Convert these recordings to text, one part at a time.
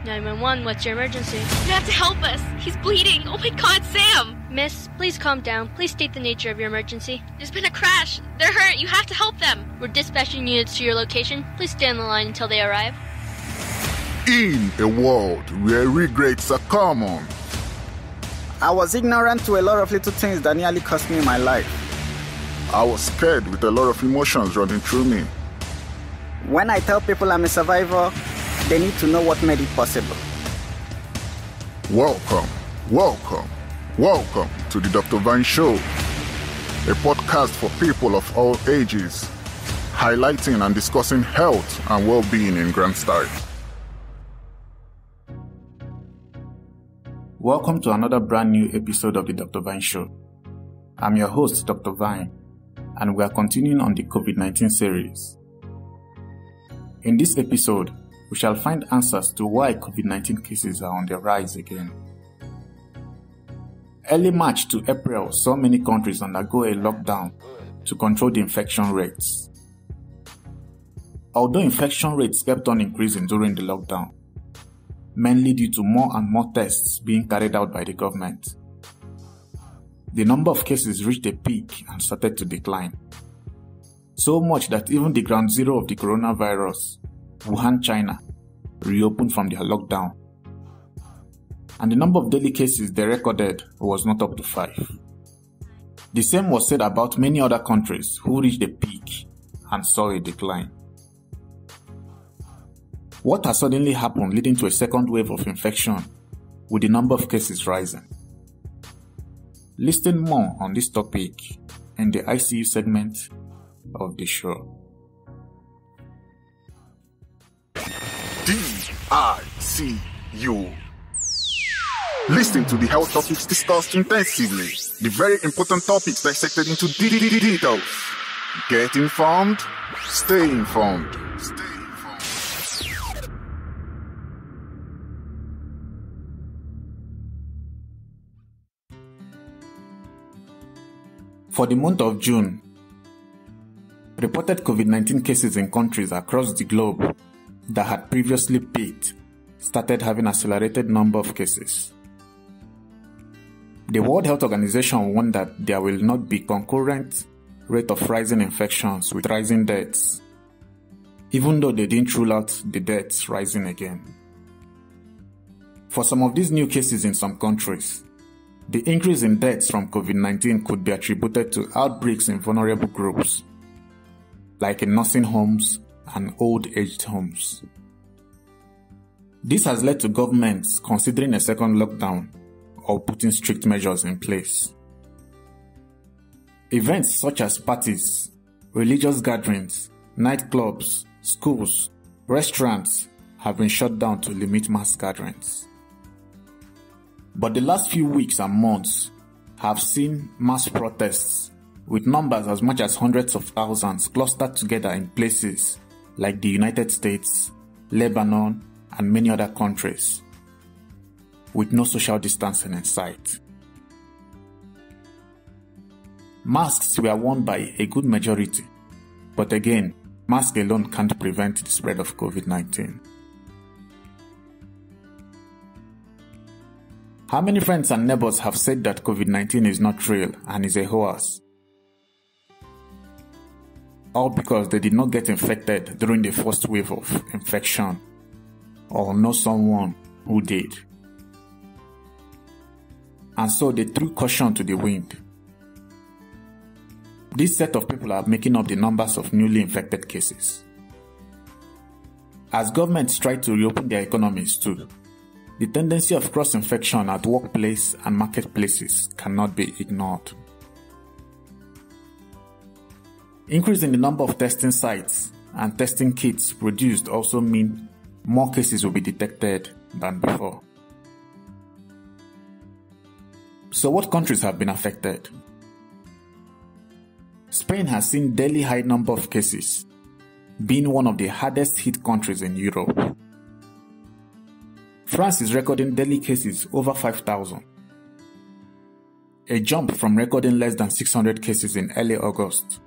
"911, what's your emergency?" You have to help us. He's bleeding. Oh my God, Sam! "Miss, please calm down. Please state the nature of your emergency." There's been a crash. They're hurt. You have to help them. "We're dispatching units to your location. Please stay on the line until they arrive." In a world where regrets are common, I was ignorant to a lot of little things that nearly cost me my life. I was scared with a lot of emotions running through me. When I tell people I'm a survivor, they need to know what made it possible. Welcome to the Dr. Vine Show, a podcast for people of all ages, highlighting and discussing health and well-being in grand style. Welcome to another brand new episode of the Dr. Vine Show. I'm your host, Dr. Vine, and we are continuing on the COVID-19 series. In this episode, we shall find answers to why COVID-19 cases are on the rise again. Early March to April saw many countries undergo a lockdown to control the infection rates. Although infection rates kept on increasing during the lockdown, mainly due to more and more tests being carried out by the government, the number of cases reached a peak and started to decline. So much that even the ground zero of the coronavirus, Wuhan, China, reopened from their lockdown, and the number of daily cases they recorded was not up to 5. The same was said about many other countries who reached a peak and saw a decline. What has suddenly happened leading to a second wave of infection with the number of cases rising? Listen more on this topic in the ICU segment of the show. DICU. Listen to the health topics discussed intensively, the very important topics dissected into details. Get informed, stay informed. For the month of June, reported COVID-19 cases in countries across the globe that had previously peaked started having accelerated number of cases. The World Health Organization warned that there will not be concurrent rate of rising infections with rising deaths, even though they didn't rule out the deaths rising again. For some of these new cases in some countries, the increase in deaths from COVID-19 could be attributed to outbreaks in vulnerable groups, like in nursing homes and old-aged homes. This has led to governments considering a second lockdown or putting strict measures in place. Events such as parties, religious gatherings, nightclubs, schools, restaurants have been shut down to limit mass gatherings. But the last few weeks and months have seen mass protests with numbers as much as hundreds of thousands clustered together in places like the United States, Lebanon, and many other countries, with no social distancing in sight. Masks were worn by a good majority, but again, masks alone can't prevent the spread of COVID-19. How many friends and neighbors have said that COVID-19 is not real and is a hoax? All because they did not get infected during the first wave of infection or know someone who did. And so they threw caution to the wind. This set of people are making up the numbers of newly infected cases. As governments try to reopen their economies too, the tendency of cross-infection at workplace and marketplaces cannot be ignored. Increase in the number of testing sites and testing kits produced also mean more cases will be detected than before. So what countries have been affected? Spain has seen daily high number of cases, being one of the hardest hit countries in Europe. France is recording daily cases over 5,000, a jump from recording less than 600 cases in early August.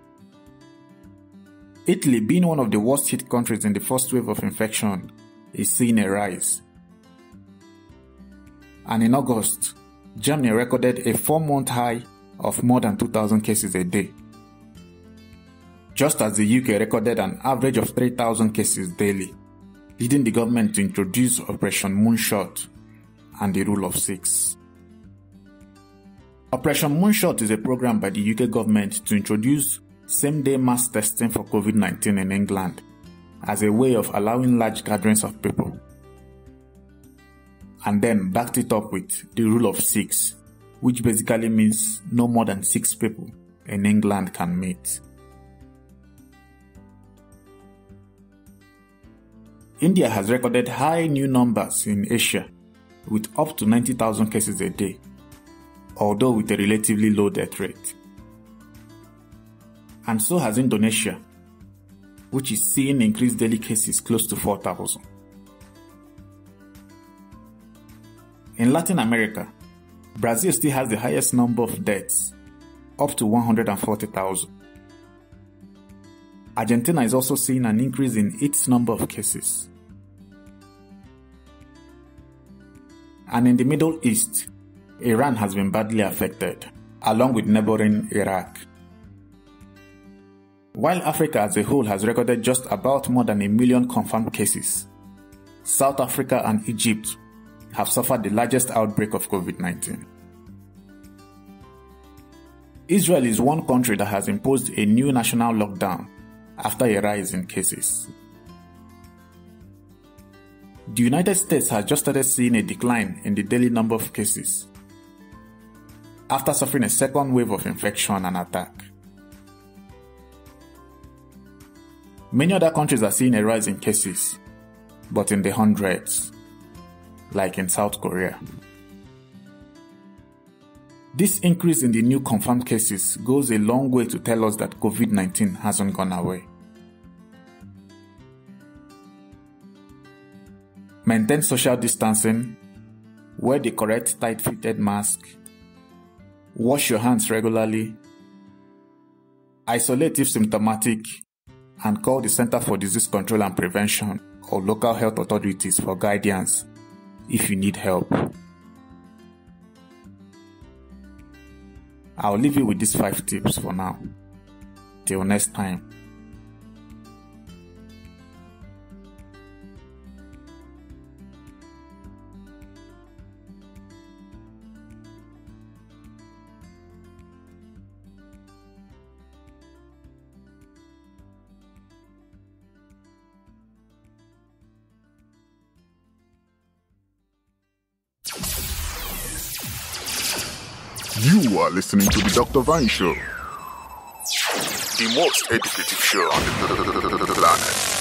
Italy, being one of the worst hit countries in the first wave of infection, is seeing a rise. And in August, Germany recorded a 4-month high of more than 2,000 cases a day, just as the UK recorded an average of 3,000 cases daily, leading the government to introduce Operation Moonshot and the Rule of 6. Operation Moonshot is a program by the UK government to introduce same-day mass testing for COVID-19 in England as a way of allowing large gatherings of people, and then backed it up with the Rule of 6, which basically means no more than 6 people in England can meet. India has recorded high new numbers in Asia with up to 90,000 cases a day, although with a relatively low death rate. And so has Indonesia, which is seeing increased daily cases close to 4,000. In Latin America, Brazil still has the highest number of deaths, up to 140,000. Argentina is also seeing an increase in its number of cases. And in the Middle East, Iran has been badly affected, along with neighboring Iraq. While Africa as a whole has recorded just about more than 1 million confirmed cases, South Africa and Egypt have suffered the largest outbreak of COVID-19. Israel is one country that has imposed a new national lockdown after a rise in cases. The United States has just started seeing a decline in the daily number of cases after suffering a second wave of infection and attack. Many other countries are seeing a rise in cases, but in the hundreds, like in South Korea. This increase in the new confirmed cases goes a long way to tell us that COVID-19 hasn't gone away. Maintain social distancing, wear the correct tight-fitted mask, wash your hands regularly, isolate if symptomatic, and call the Center for Disease Control and Prevention or local health authorities for guidance if you need help. I'll leave you with these 5 tips for now. Till next time. You are listening to the Dr. Vine Show, the most educative show on the planet.